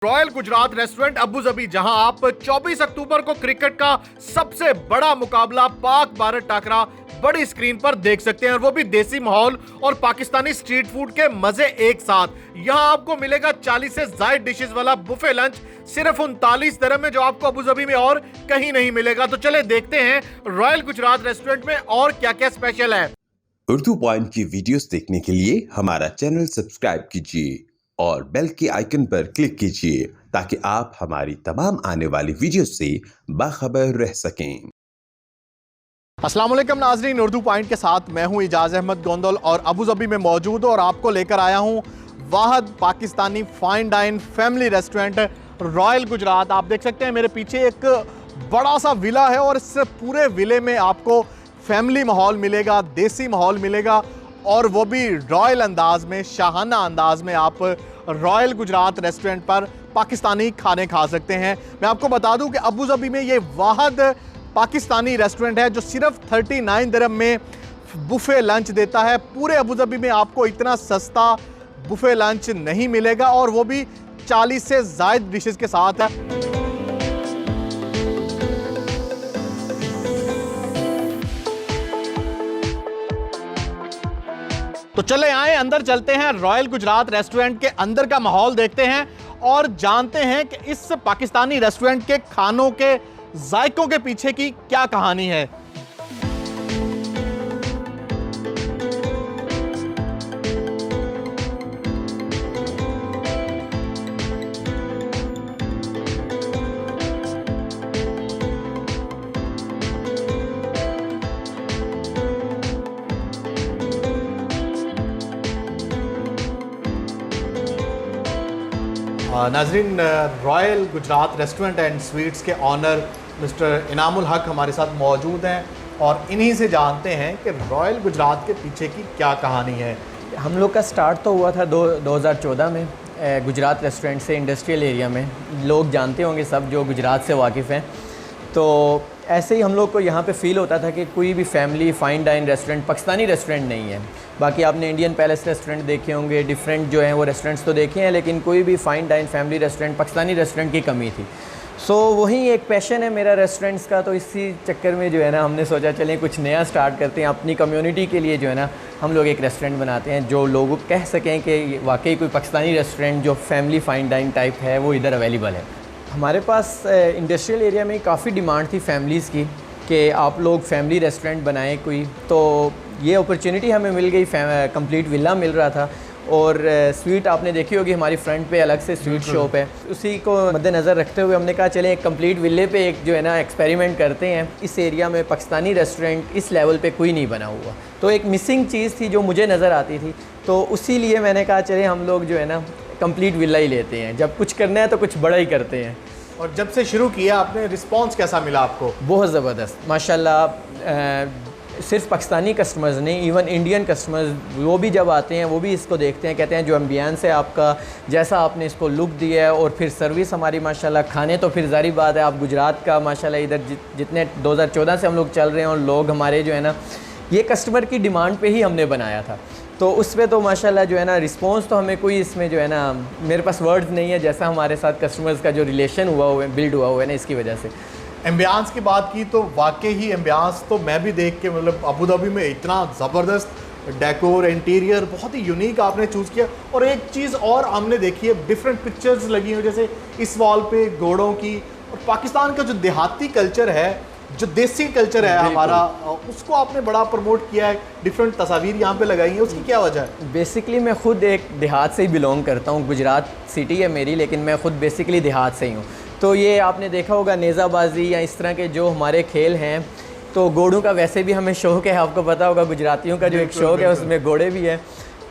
Royal Gujarat restaurant Abu Dhabi, जहां आप 24 अक्टूबर को क्रिकेट का सबसे बड़ा मुकाबला पाक भारत टाकरा बड़ी स्क्रीन पर देख सकते हैं, और वो भी देसी माहौल और पाकिस्तानी स्ट्रीट फूड के मजे एक साथ। यहां आपको मिलेगा 40 से ज्यादा डिशेस वाला बुफे लंच सिर्फ 39 दिरहम में, जो आपको अबू धाबी में और कहीं नहीं मिलेगा। तो चले देखते हैं रॉयल गुजरात रेस्टोरेंट में और क्या क्या स्पेशल है। उर्दू पॉइंट की वीडियोस देखने के लिए हमारा चैनल सब्सक्राइब कीजिए और बेल के आइकन पर क्लिक कीजिए ताकि आप हमारी तमाम आने वाली वीडियो से बाखबर रह सकें। अस्सलाम वालेकुम नाजरीन, उर्दू पॉइंट के साथ मैं हूं इजाज अहमद गोंदल और अबू धाबी में मौजूद हूं और आपको लेकर आया हूं वाहद Pakistani fine dine family restaurant royal Gujarat. आप देख सकते हैं मेरे पीछे एक बड़ा सा विला है और इस पूरे विले में आपको फैमिली माहौल मिलेगा, देसी माहौल मिलेगा, और वो भी रॉयल अंदाज में, शाहाना अंदाज में। आप रॉयल गुजरात रेस्टोरेंट पर पाकिस्तानी खाने खा सकते हैं। मैं आपको बता दूं कि अबू धाबी में ये वाहद पाकिस्तानी रेस्टोरेंट है जो सिर्फ 39 दिरहम में बुफे लंच देता है। पूरे अबू धाबी में आपको इतना सस्ता बुफे लंच नहीं मिलेगा, और वो भी 40 से ज़ायद डिशेस के साथ है। तो चले आए अंदर चलते हैं, रॉयल गुजरात रेस्टोरेंट के अंदर का माहौल देखते हैं और जानते हैं कि इस पाकिस्तानी रेस्टोरेंट के खानों के जायकों के पीछे की क्या कहानी है। नाजरीन, royal Gujarat restaurant and sweets के ऑनर मिस्टर इनामुल हक हमारे साथ मौजूद हैं और इन्हीं से जानते हैं कि रॉयल गुजरात के पीछे की क्या कहानी है। हम लोग का स्टार्ट तो हुआ था 2014 में गुजरात रेस्टोरेंट से इंडस्ट्रियल एरिया में। लोग जानते होंगे सब जो गुजरात से वाकिफ़ हैं। तो ऐसे ही हम लोग को यहाँ पे फ़ील होता था कि कोई भी family fine dine restaurant Pakistani restaurant नहीं है। बाकी आपने इंडियन पैलेस रेस्टोरेंट देखे होंगे, डिफरेंट जो हैं वो रेस्टोरेंट्स तो देखे हैं, लेकिन कोई भी fine dine family restaurant Pakistani restaurant की कमी थी। सो वही एक पैशन है मेरा रेस्टोरेंट्स का। तो इसी चक्कर में जो है ना हमने सोचा चलें कुछ नया स्टार्ट करते हैं अपनी कम्युनिटी के लिए। जो है ना हम लोग एक रेस्टोरेंट बनाते हैं जो लोग कह सकें कि वाकई कोई पाकिस्तानी रेस्टोरेंट जो फैमिली फ़ाइन डाइन टाइप है वो इधर अवेलेबल है। हमारे पास इंडस्ट्रियल एरिया में काफ़ी डिमांड थी फैमिलीज़ की कि आप लोग फैमिली रेस्टोरेंट बनाएं कोई। तो ये अपॉर्चुनिटी हमें मिल गई, कंप्लीट विला मिल रहा था। और स्वीट आपने देखी होगी हमारी फ्रंट पे अलग से स्वीट शॉप है। उसी को मद्देनज़र रखते हुए हमने कहा चलें एक कंप्लीट विले पे एक जो है ना एक्सपेरिमेंट करते हैं। इस एरिया में पाकिस्तानी रेस्टोरेंट इस लेवल पे कोई नहीं बना हुआ, तो एक मिसिंग चीज़ थी जो मुझे नज़र आती थी। तो उसी लिए मैंने कहा चलें हम लोग जो है ना कंप्लीट विला ही लेते हैं। जब कुछ करना है तो कुछ बड़ा ही करते हैं। और जब से शुरू किया आपने, रिस्पांस कैसा मिला आपको? बहुत ज़बरदस्त माशाल्लाह। सिर्फ पाकिस्तानी कस्टमर्स नहीं, इवन इंडियन कस्टमर्स वो भी जब आते हैं वो भी इसको देखते हैं, कहते हैं जो एम्बियंस है आपका, जैसा आपने इसको लुक दिया है, और फिर सर्विस हमारी माशाल्लाह। खाने तो फिर ज़ाहिर बात है, आप गुजरात का माशाल्लाह इधर जितने 2014 से हम लोग चल रहे हैं, और लोग हमारे जो है ना ये कस्टमर की डिमांड पे ही हमने बनाया था। तो उस पर तो माशाल्लाह जो है ना रिस्पॉन्स तो हमें कोई इसमें जो है ना मेरे पास वर्ड्स नहीं है, जैसा हमारे साथ कस्टमर्स का जो रिलेशन हुआ है, बिल्ड हुआ है ना, इसकी वजह से। एम्बियंस की बात की तो वाकई ही एम्बियंस तो मैं भी देख के, मतलब अबू धाबी में इतना ज़बरदस्त डेकोर, इंटीरियर बहुत ही यूनिक आपने चूज़ किया। और एक चीज़ और हमने देखी है, डिफरेंट पिक्चर्स लगी हुई, जैसे इस वॉल पे घोड़ों की। और पाकिस्तान का जो देहाती कल्चर है, जो देसी कल्चर है हमारा, उसको आपने बड़ा प्रमोट किया है। डिफरेंट तस्वीर यहाँ पे लगाई हैं, उसकी क्या वजह है? बेसिकली मैं खुद एक देहात से ही बिलोंग करता हूँ। गुजरात सिटी है मेरी, लेकिन मैं खुद बेसिकली देहात से ही हूँ। तो ये आपने देखा होगा नेज़ाबाजी या इस तरह के जो हमारे खेल हैं, तो घोड़ों का वैसे भी हमें शौक़ है। आपको पता होगा गुजरातियों का जो एक शौक़ है उसमें घोड़े भी हैं।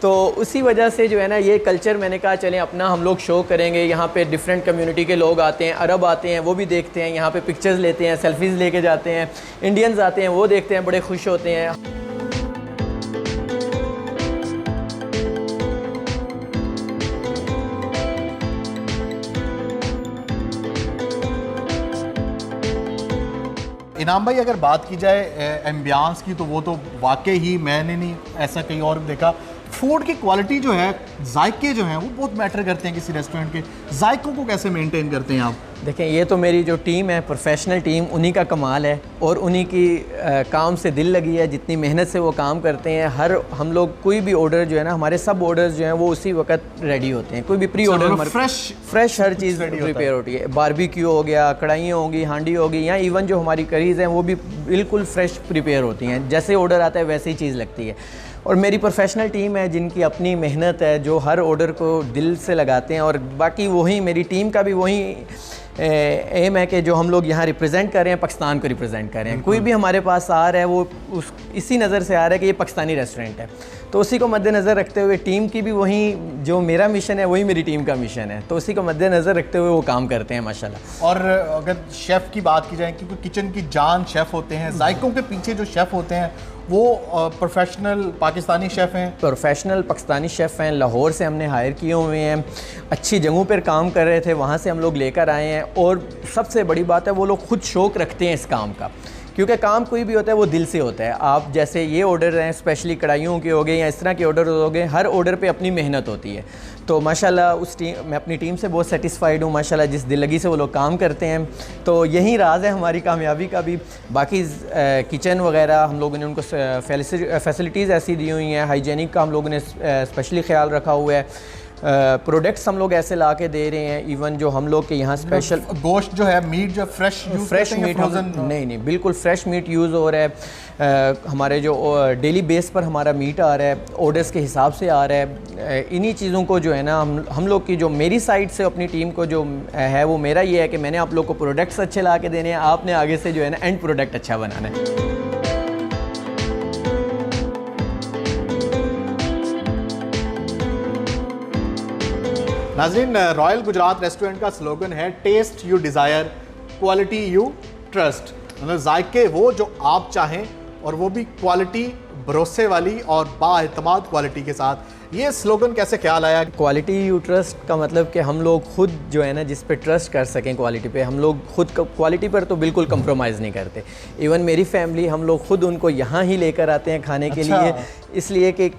तो उसी वजह से जो है ना ये कल्चर मैंने कहा चलें अपना हम लोग शो करेंगे। यहाँ पे डिफरेंट कम्युनिटी के लोग आते हैं, अरब आते हैं, वो भी देखते हैं, यहाँ पे पिक्चर्स लेते हैं, सेल्फीज़ लेके जाते हैं। इंडियंस आते हैं, वो देखते हैं, बड़े खुश होते हैं। इनाम भाई, अगर बात की जाए एम्बियंस की, तो वो तो वाकई ही मैंने नहीं ऐसा कहीं और देखा। फूड की क्वालिटी जो है, जायके जो हैं वो बहुत मैटर करते हैं किसी रेस्टोरेंट के। जायकों को कैसे मेंटेन करते हैं आप? देखें, ये तो मेरी जो टीम है, प्रोफेशनल टीम, उन्हीं का कमाल है और उन्हीं की काम से दिल लगी है। जितनी मेहनत से वो काम करते हैं, हम लोग कोई भी ऑर्डर जो है ना, हमारे सब ऑर्डर्स जो हैं वो उसी वक्त रेडी होते हैं। कोई भी प्री ऑर्डर फ्रेश हर चीज़ प्रिपेयर होती है। बारबेक्यू हो गया, कढ़ाइयाँ होगी, हांडी होगी, या इवन जो हमारी करीज़ हैं वो भी बिल्कुल फ्रेश प्रिपेयर होती हैं। जैसे ऑर्डर आता है वैसे ही चीज़ लगती है। और मेरी प्रोफेशनल टीम है जिनकी अपनी मेहनत है, जो हर ऑर्डर को दिल से लगाते हैं। और बाकी वही मेरी टीम का भी वही एम है कि जो हम लोग यहाँ रिप्रेजेंट कर रहे हैं, पाकिस्तान को रिप्रेजेंट कर रहे हैं। कोई भी हमारे पास आ रहा है वो इसी नज़र से आ रहा है कि ये पाकिस्तानी रेस्टोरेंट है, तो उसी को मद्देनज़र रखते हुए टीम की भी वही, जो मेरा मिशन है वही मेरी टीम का मिशन है, तो उसी को मद्देनज़र रखते हुए वो काम करते हैं माशाल्लाह। और अगर शेफ़ की बात की जाए, क्योंकि किचन की जान शेफ़ होते हैं, जायकों के पीछे जो शेफ़ होते हैं वो प्रोफेशनल पाकिस्तानी शेफ़ हैं। प्रोफेशनल पाकिस्तानी शेफ़ हैं, लाहौर से हमने हायर किए हुए हैं, अच्छी जगहों पर काम कर रहे थे, वहाँ से हम लोग लेकर आए हैं। और सबसे बड़ी बात है वो लोग खुद शौक़ रखते हैं इस काम का, क्योंकि काम कोई भी होता है वो दिल से होता है। आप जैसे ये ऑर्डर हैं, स्पेशली कढ़ाइयों के हो गए या इस तरह के ऑर्डर हो गए, हर ऑर्डर पे अपनी मेहनत होती है। तो माशाल्लाह मैं अपनी टीम से बहुत सेटिस्फाइड हूँ माशाल्लाह, जिस दिल लगी से वो लोग काम करते हैं। तो यही राज है हमारी कामयाबी का भी। बाकी किचन वगैरह हम लोगों ने उनको फैसिलिटीज़ ऐसी दी हुई हैं, हाइजीनिक का हम लोगों ने स्पेशली ख्याल रखा हुआ है। प्रोडक्ट्स हम लोग ऐसे ला के दे रहे हैं, इवन जो हम लोग के यहाँ स्पेशल गोश्त जो है, मीट जो फ्रेश मीट नहीं बिल्कुल फ्रेश मीट यूज़ हो रहा है। हमारे जो डेली बेस पर हमारा मीट आ रहा है, ऑर्डर्स के हिसाब से आ रहा है। इन्हीं चीज़ों को जो है ना हम लोग की, जो मेरी साइड से अपनी टीम को जो है वो मेरा ये है कि मैंने आप लोग को प्रोडक्ट्स अच्छे ला के देने हैं, आपने आगे से जो है ना एंड प्रोडक्ट अच्छा बनाना है। नाज़रीन, रॉयल गुजरात रेस्टोरेंट का स्लोगन है taste you desire, quality you trust. मतलब जायके वो जो आप चाहें, और वो भी क्वालिटी भरोसे वाली और बाएतमाद क्वालिटी के साथ। ये स्लोगन कैसे ख्याल आया? क्वालिटी यू ट्रस्ट का मतलब कि हम लोग खुद जो है ना जिस पे ट्रस्ट कर सकें क्वालिटी पे, हम लोग खुद क्वालिटी पर तो बिल्कुल कंप्रोमाइज़ नहीं करते। इवन मेरी फैमिली, हम लोग खुद उनको यहाँ ही लेकर आते हैं खाने के लिए, इसलिए कि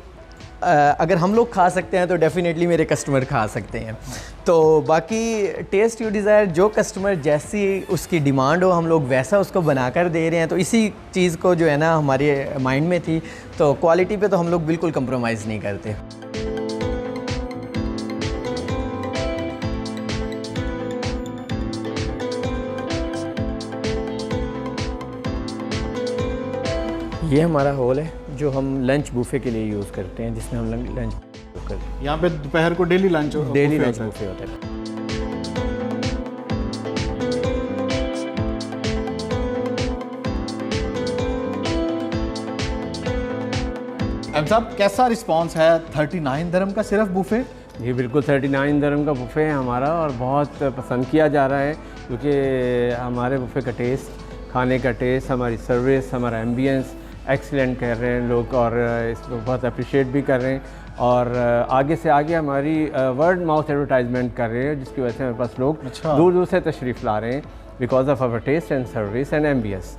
अगर हम लोग खा सकते हैं तो डेफिनेटली मेरे कस्टमर खा सकते हैं। तो बाकी टेस्ट यू डिज़ायर, जो कस्टमर जैसी उसकी डिमांड हो हम लोग वैसा उसको बनाकर दे रहे हैं। तो इसी चीज़ को जो है ना हमारे माइंड में थी, तो क्वालिटी पे तो हम लोग बिल्कुल कंप्रोमाइज़ नहीं करते। ये हमारा हॉल है जो हम लंच बुफे के लिए यूज़ करते हैं, जिसमें हम लंच करते हैं। यहाँ पे दोपहर को डेली लंच बुफे होता है। साहब, कैसा रिस्पांस है 39 दिरहम का सिर्फ बुफे? जी बिल्कुल, 39 दिरहम का बुफे है हमारा और बहुत पसंद किया जा रहा है, क्योंकि हमारे बुफे का टेस्ट, खाने का टेस्ट, हमारी सर्विस, हमारा एम्बियंस एक्सीलेंट कह रहे हैं लोग, और इसको बहुत अप्रिशिएट भी कर रहे हैं। और आगे से आगे हमारी वर्ड माउथ एडवर्टाइजमेंट कर रहे हैं, जिसकी वजह से हमारे पास लोग दूर दूर से तशरीफ़ ला रहे हैं, because of our taste and service and ambience.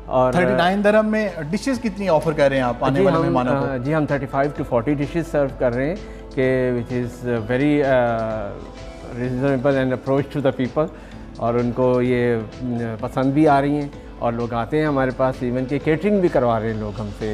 और 39 दिरहम में डिशेस कितनी ऑफ़र कर रहे हैं आप आने वाले मेहमानों को? जी हम 35 to 40 डिशेस सर्व कर रहे हैं, कि which is very reasonable and approach to the people, और उनको ये पसंद भी आ रही हैं। और लोग आते हैं हमारे पास, इवन के केटरिंग भी करवा रहे हैं लोग हमसे,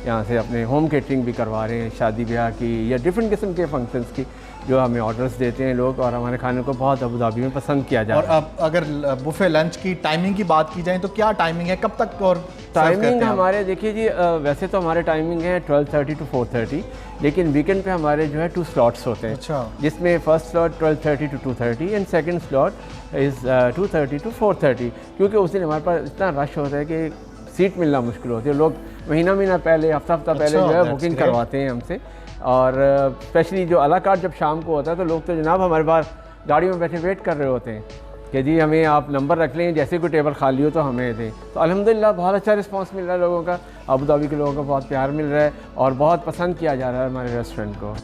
यहाँ से अपने होम केटरिंग भी करवा रहे हैं, शादी ब्याह की या डिफरेंट किस्म के फंक्शंस की, जो हमें ऑर्डर्स देते हैं लोग, और हमारे खाने को बहुत अबू धाबी में पसंद किया जाता है। और अब अगर बुफे लंच की टाइमिंग की बात की जाए तो क्या टाइमिंग है, कब तक? और टाइमिंग हमारे देखिए जी, वैसे तो हमारे टाइमिंग है 12:30 to 4:30, लेकिन वीकेंड पे हमारे जो है 2 स्लॉट्स होते हैं। अच्छा। जिसमें first slot 12:30 to 2:30 and second slot is 2:30 to 4:30, क्योंकि उस दिन हमारे पास इतना रश होता है कि सीट मिलना मुश्किल होती है। लोग महीना पहले, हफ्ता पहले जो है बुकिंग करवाते हैं हमसे। और स्पेशली जो अला कार्ड जब शाम को होता है, तो लोग तो जनाब हमारे पास गाड़ी में बैठे वेट कर रहे होते हैं कि जी हमें आप नंबर रख लें, जैसे कोई टेबल खाली हो तो हमें दें। तो अल्हम्दुलिल्लाह बहुत अच्छा रिस्पांस मिल रहा है लोगों का, अबू धाबी के लोगों का बहुत प्यार मिल रहा है और बहुत पसंद किया जा रहा है हमारे रेस्टोरेंट को।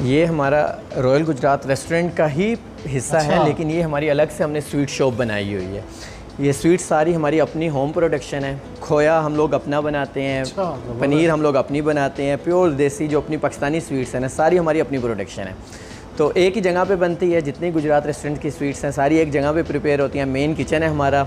ये हमारा रॉयल गुजरात रेस्टोरेंट का ही हिस्सा है, लेकिन ये हमारी अलग से हमने स्वीट शॉप बनाई हुई है। ये स्वीट्स सारी हमारी अपनी होम प्रोडक्शन है। खोया हम लोग अपना बनाते हैं, पनीर हम लोग अपनी बनाते हैं, प्योर देसी जो अपनी पाकिस्तानी स्वीट्स हैं ना सारी हमारी अपनी प्रोडक्शन है। तो एक ही जगह पे बनती है, जितनी गुजरात रेस्टोरेंट की स्वीट्स हैं सारी एक जगह पे प्रिपेयर होती हैं। मेन किचन है हमारा,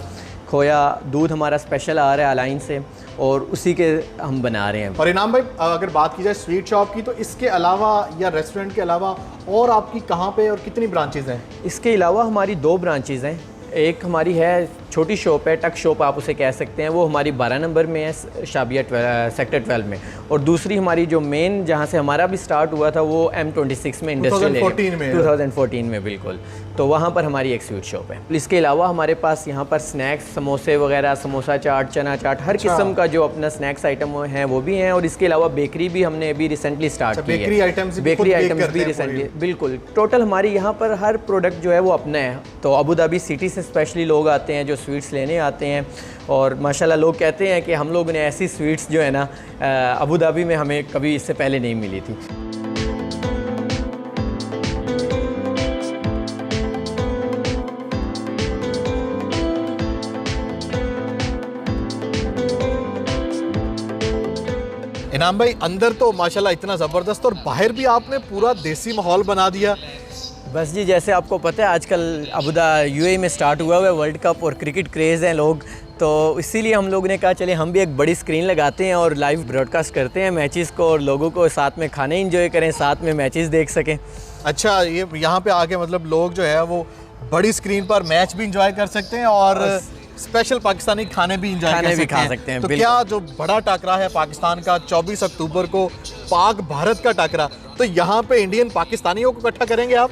खोया दूध हमारा स्पेशल आ रहा है अलाइन से और उसी के हम बना रहे हैं। और इनाम भाई, अगर बात की जाए स्वीट शॉप की, तो इसके अलावा या रेस्टोरेंट के अलावा और आपकी कहाँ पे और कितनी ब्रांचेज़ हैं? इसके अलावा हमारी 2 ब्रांचेज़ हैं। एक हमारी है छोटी शॉप है, टक शॉप आप उसे कह सकते हैं, वो हमारी 12 नंबर में है शाबिया सेक्टर 12 में। और दूसरी हमारी जो मेन जहाँ से हमारा भी स्टार्ट हुआ था वो M26 में इंडस्ट्रियल 2014 में बिल्कुल। तो वहाँ पर हमारी एक स्वीट शॉप है। इसके अलावा हमारे पास यहाँ पर स्नैक्स, समोसे वगैरह, समोसा चाट, चना चाट, हर किस्म का जो अपना स्नैक्स आइटम हैं वो भी हैं। और इसके अलावा बेकरी भी हमने अभी रिसेंटली स्टार्ट की है। बेकरी आइटम्स भी रिसेंटली, बिल्कुल। टोटल हमारी यहाँ पर हर प्रोडक्ट जो है वो अपना है। तो अबू धाबी सिटी से स्पेशली लोग आते हैं जो स्वीट्स लेने आते हैं, और माशाल्लाह लोग कहते हैं कि हम लोगों ने ऐसी स्वीट्स जो है ना अबू धाबी में हमें कभी इससे पहले नहीं मिली थी। इनाम भाई, अंदर तो माशाल्लाह इतना ज़बरदस्त और बाहर भी आपने पूरा देसी माहौल बना दिया। बस जी, जैसे आपको पता है आजकल UAE में स्टार्ट हुआ है वर्ल्ड कप और क्रिकेट क्रेज़ हैं लोग, तो इसीलिए हम लोगों ने कहा चले हम भी एक बड़ी स्क्रीन लगाते हैं और लाइव ब्रॉडकास्ट करते हैं मैचेस को, और लोगों को साथ में खाने एंजॉय करें, साथ में मैचेस देख सकें। अच्छा, ये यहाँ पे आके मतलब लोग जो है वो बड़ी स्क्रीन पर मैच भी इंजॉय कर सकते हैं और स्पेशल पाकिस्तानी खाने भी इंजॉय कर सकते हैं। तो क्या जो बड़ा टाकरा है पाकिस्तान का 24 अक्टूबर को पाक भारत का टाकरा, तो यहाँ पे इंडियन पाकिस्तानियों को इकट्ठा करेंगे आप?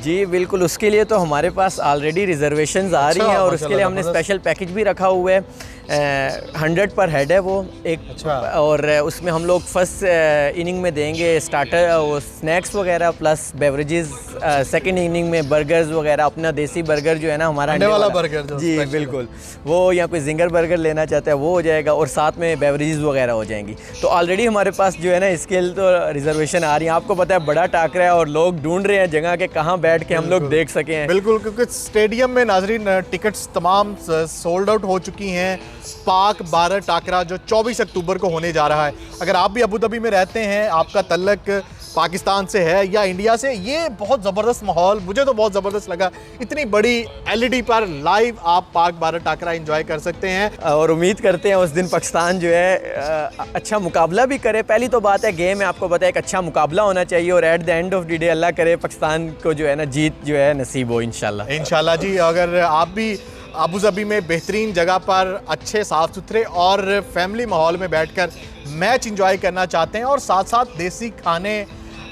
जी बिल्कुल, उसके लिए तो हमारे पास ऑलरेडी रिजर्वेशंस आ रही हैं और उसके लिए हमने स्पेशल पैकेज भी रखा हुआ है। 100 पर हेड है वो एक। और उसमें हम लोग फर्स्ट इनिंग में देंगे स्टार्टर और स्नैक्स वगैरह प्लस बेवरेजेस, सेकंड इनिंग में बर्गर्स वगैरह, अपना देसी बर्गर जो है ना हमारा अंडे वाला बर्गर जो जी बिल्कुल, वो या कोई जिंगर बर्गर लेना चाहता है वो हो जाएगा, और साथ में बेवरेजेस वगैरह हो जाएंगी। तो ऑलरेडी हमारे पास जो है ना इसके लिए तो रिजर्वेशन आ रही है। आपको पता है बड़ा टाकरा है और लोग ढूंढ रहे हैं जगह के कहाँ बैठ के हम लोग देख सकें। बिल्कुल, क्योंकि स्टेडियम में नाजरीन टिकट्स तमाम सोल्ड आउट हो चुकी हैं। पाक भारत टाकरा जो 24 अक्टूबर को होने जा रहा है, अगर आप भी अबू धाबी में रहते हैं, आपका तल्लक पाकिस्तान से है या इंडिया से, ये बहुत ज़बरदस्त माहौल, मुझे तो बहुत ज़बरदस्त लगा। इतनी बड़ी LED पर लाइव आप पाक भारत टाकरा एंजॉय कर सकते हैं और उम्मीद करते हैं उस दिन पाकिस्तान जो है अच्छा मुकाबला भी करे। पहली तो बात है गेम है, आपको पता है एक अच्छा मुकाबला होना चाहिए, और at the end of the day अल्लाह करे पाकिस्तान को जो है ना जीत जो है नसीब हो इंशाल्लाह जी। अगर आप भी अबू धाबी में बेहतरीन जगह पर अच्छे साफ़ सुथरे और फैमिली माहौल में बैठकर मैच एंजॉय करना चाहते हैं और साथ साथ देसी खाने,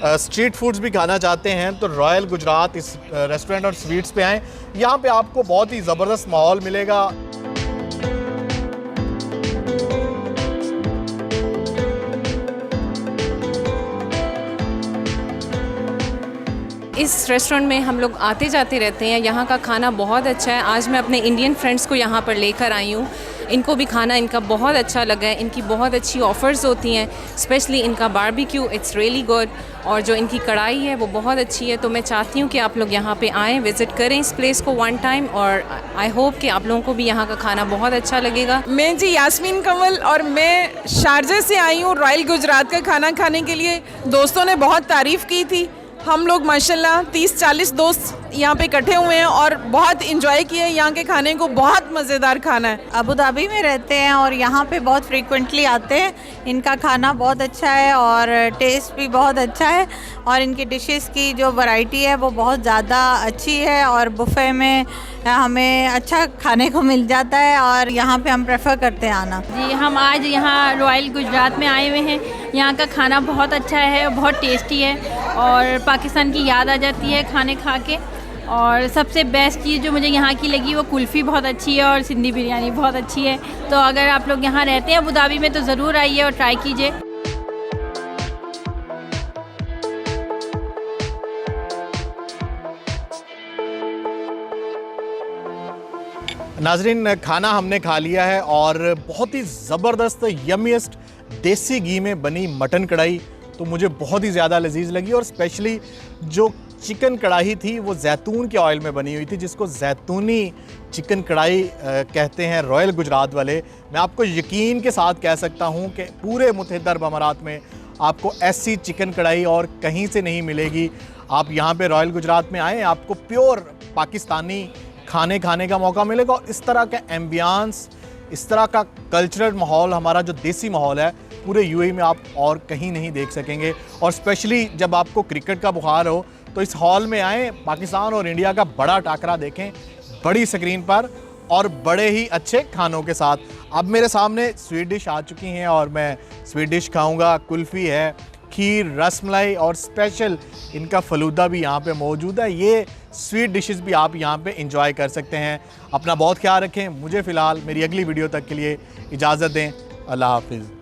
स्ट्रीट फूड्स भी खाना चाहते हैं, तो रॉयल गुजरात इस रेस्टोरेंट और स्वीट्स पे आएँ। यहाँ पे आपको बहुत ही ज़बरदस्त माहौल मिलेगा। इस रेस्टोरेंट में हम लोग आते जाते रहते हैं। यहाँ का खाना बहुत अच्छा है। आज मैं अपने इंडियन फ्रेंड्स को यहाँ पर लेकर आई हूँ, इनको भी खाना इनका बहुत अच्छा लगा है। इनकी बहुत अच्छी ऑफ़र्स होती हैं, स्पेशली इनका बारबेक्यू, इट्स रियली गुड, और जो इनकी कढ़ाई है वो बहुत अच्छी है। तो मैं चाहती हूँ कि आप लोग यहाँ पे आएँ, विज़िट करें इस प्लेस को वन टाइम, और आई होप कि आप लोगों को भी यहाँ का खाना बहुत अच्छा लगेगा। मैं जी यास्मीन कंवल और मैं शारजा से आई हूँ रॉयल गुजरात का खाना खाने के लिए। दोस्तों ने बहुत तारीफ़ की थी, हम लोग माशाल्लाह 30-40 दोस्त यहाँ पे इकट्ठे हुए हैं और बहुत इंजॉय किए यहाँ के खाने को। बहुत मज़ेदार खाना है। अबू धाबी में रहते हैं और यहाँ पे बहुत फ्रीक्वेंटली आते हैं। इनका खाना बहुत अच्छा है और टेस्ट भी बहुत अच्छा है, और इनकी डिशेस की जो वैरायटी है वो बहुत ज़्यादा अच्छी है, और बुफ़े में हमें अच्छा खाने को मिल जाता है और यहाँ पे हम प्रेफर करते हैं आना। जी, हम आज यहाँ रॉयल गुजरात में आए हुए हैं। यहाँ का खाना बहुत अच्छा है, बहुत टेस्टी है, और पाकिस्तान की याद आ जाती है खाने खा के। और सबसे बेस्ट चीज़ जो मुझे यहाँ की लगी वो कुल्फ़ी बहुत अच्छी है और सिंधी बिरयानी बहुत अच्छी है। तो अगर आप लोग यहाँ रहते हैं अबू धाबी में तो ज़रूर आइए और ट्राई कीजिए। नाजरीन, खाना हमने खा लिया है और बहुत ही ज़बरदस्त यमीएस्ट देसी घी में बनी मटन कढ़ाई तो मुझे बहुत ही ज़्यादा लजीज लगी, और स्पेशली जो चिकन कढ़ाई थी वो जैतून के ऑयल में बनी हुई थी, जिसको जैतूनी चिकन कढ़ाई कहते हैं रॉयल गुजरात वाले। मैं आपको यकीन के साथ कह सकता हूं कि पूरे मुत्तहिदा अरब अमारात में आपको ऐसी चिकन कढ़ाई और कहीं से नहीं मिलेगी। आप यहाँ पे रॉयल गुजरात में आएँ, आपको प्योर पाकिस्तानी खाने का मौका मिलेगा। और इस तरह का एम्बियंस, इस तरह का कल्चरल माहौल, हमारा जो देसी माहौल है पूरे यूएई में आप और कहीं नहीं देख सकेंगे। और स्पेशली जब आपको क्रिकेट का बुखार हो तो इस हॉल में आएँ, पाकिस्तान और इंडिया का बड़ा टाकरा देखें बड़ी स्क्रीन पर और बड़े ही अच्छे खानों के साथ। अब मेरे सामने स्वीट डिश आ चुकी हैं और मैं स्वीट डिश खाऊंगा। कुल्फ़ी है, खीर, रसमलाई और स्पेशल इनका फलूदा भी यहाँ पे मौजूद है। ये स्वीट डिशेस भी आप यहाँ पे एंजॉय कर सकते हैं। अपना बहुत ख्याल रखें। मुझे फ़िलहाल मेरी अगली वीडियो तक के लिए इजाज़त दें। अल्लाह हाफिज़।